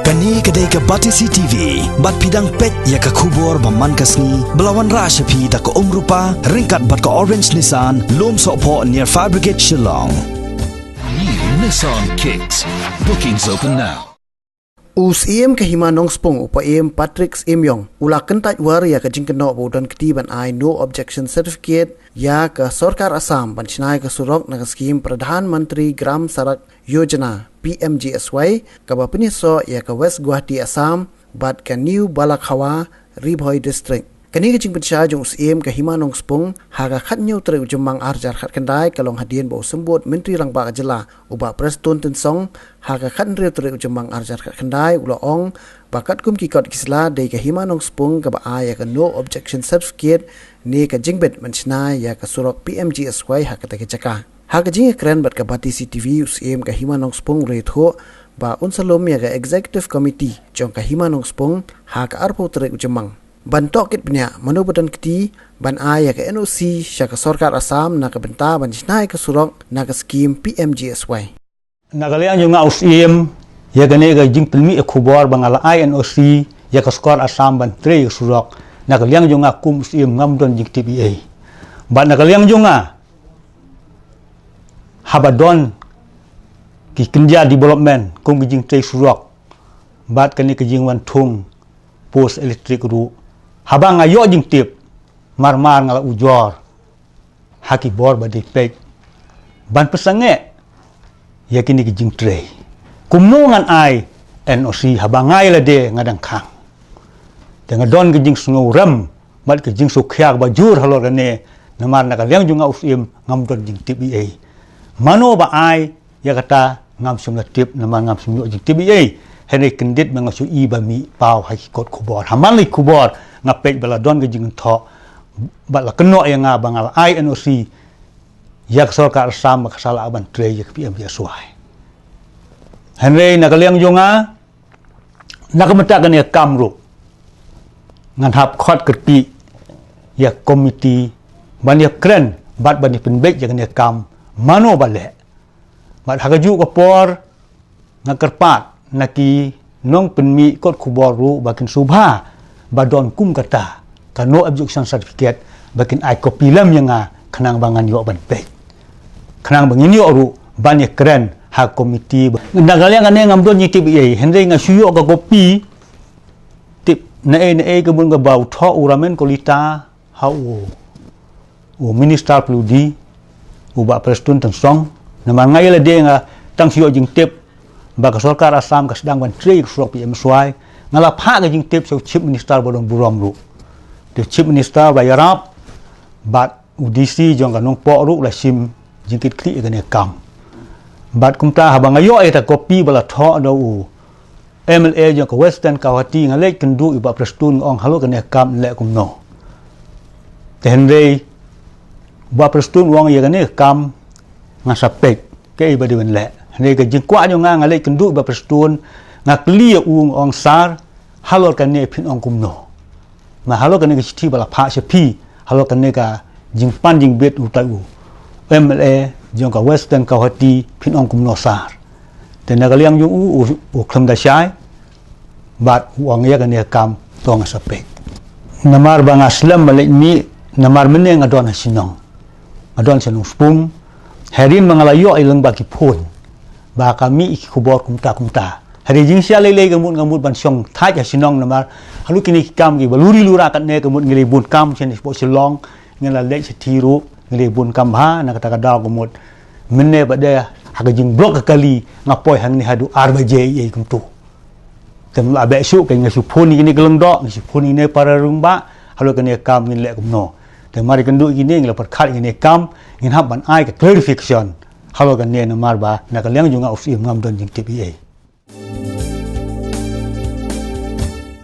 Kani kedai ke Batisi TV, bat pidang pet ya ke kubur baman kasni, belawan rasa pi da ke rupa, ringkat bat ke Orange Nissan, lom sokpo near Fire Brigade Shillong. New Nissan Kicks. Bookings open now. Us em ke himanong spong upa em Patrick Emyong ula kentaj war ya ke jingkeno bodan ketiban I no objection certificate ya ke Sarkar Assam ban chinai ke surok na skim Pradhan Mantri Gram Sadak Yojana PMGSY ke bapiniso ya ke West Guwahati Assam bat ke New Balakhawa Ribhoi district. Kani ke jing pensya jong usiem ke himanong spong haga khatnyo tre ujumang arjar khat kendai kalong hadien bo sembut menteri rangba kajela uba Preston Tensong haga khatnre tre ujumang arjar khat kendai ulo ong bakat kum kikot kisla dei ke himanong spong ke ba ya ke no objection certificate ni ke jingbet menchna ya ke surok PMGSY ha kata ke jaka haga jing kren bat ke Batisi TV usiem ke himanong spong re tho ba unsalom ya ke executive committee jong ke himanong spong ha ke arpo tre ujumang bantok kit bnya manu badan kiti ban aya ke NOC sya ke Sarkar Assam na ke benta ban jnai ke surok na ke skim PMGSY nagalian yung aus iem ya gane ga jing pilmi e khubor bangala NOC ya ke Sarkar Assam ban tre surok nagalian yung akum iem ngam don jing TBA ban nagalian yung habadon ki kinja development kung jing tre surok bat kani ke jing wan thung post electric ru habang ayo jing tip marmar ngala ujor haki bor badi pek ban pesange yakini ki jing tre kumungan ai NOC habang ai la de ngadang khang dengan don ki jing sungu ram bat ki jing sukyak bajur halor ne namar na kalyang junga usim ngam don jing TBA mano ba ai ya kata ngam sum la tip namar ngam sum jing TBA henry kendit mengasu i bami pau hakikot kubor hamali kubor ngapek bala don ke jing tho bala keno yang bangal NOC yak Sarkar Assam kasala aban tre yak PMGSY henry nakaliang jonga nakamata kan ya kamru ngan hap khot kerti yak komiti ban yak kren bat ban penbek yak ne kam mano bale bat hagaju kopor ngakerpat naki nong penmi kot kubor ru bakin subha badon kum kata kano objection certificate bakin ai copy lam yang khanang bangan yo ban pe khanang bangin yo ru banyak keren ha komiti nagalian ane ngam don TBA henry nga suyo ka kopi tip na e ke bun ga bau tho uramen kolita ha o minister pludi uba Preston Tensong na mangai la de nga tang suyo jing tip baka Sarkar Assam ka sedang ban tre surok PMGSY ngala pha ga jing tip so chief minister bodong burom ru the chief minister bayarap bat UDC jong ka nong po ru la sim jingkit kli ga ne kam bat kumta habang ayo eta copy bala tho do u MLA jong ka Western Guwahati ngale kendu iba Preston ong halo ka ne kam le kum no tenrei ba Preston wong ye ga ne kam ngasapek ke iba diwen le ne ga jing kwa jong ngale kendu iba Preston ngakli ung ong sar halor kan ne phin ong kumno ma halor kan ne chi bala pha pi halor kan ne ka jing pan jing bet u tai u MLA jong ka Western Guwahati phin ong kumno sar te nagaliang yung u khlam da shai bat uang ya kan ne kam tong sapek namar bang aslam malik mi namar mene ngadon sinong ngadon sinong spung herin mangalayo ilang baki phun ba kami ikubor kumta hari jing sia lele gamut ban song thai ja sinong namar halu kini kam gi baluri lura kan ne gamut ngili bun kam chen po silong ngela le thiru ngili bun kam ha na kata kada gamut menne bade haga jing blok kali ngapoi hang ni hadu arba je ye kumtu tem la be su ke ngasu phuni ni geleng do ngasu phuni ne para rumba halu kini kam ngin le kumno te mari kendu gini ngela par khat ngine kam ngin hab ban ai ka clarification halu kan ne namar ba na ka leng junga of ngam don jing TBA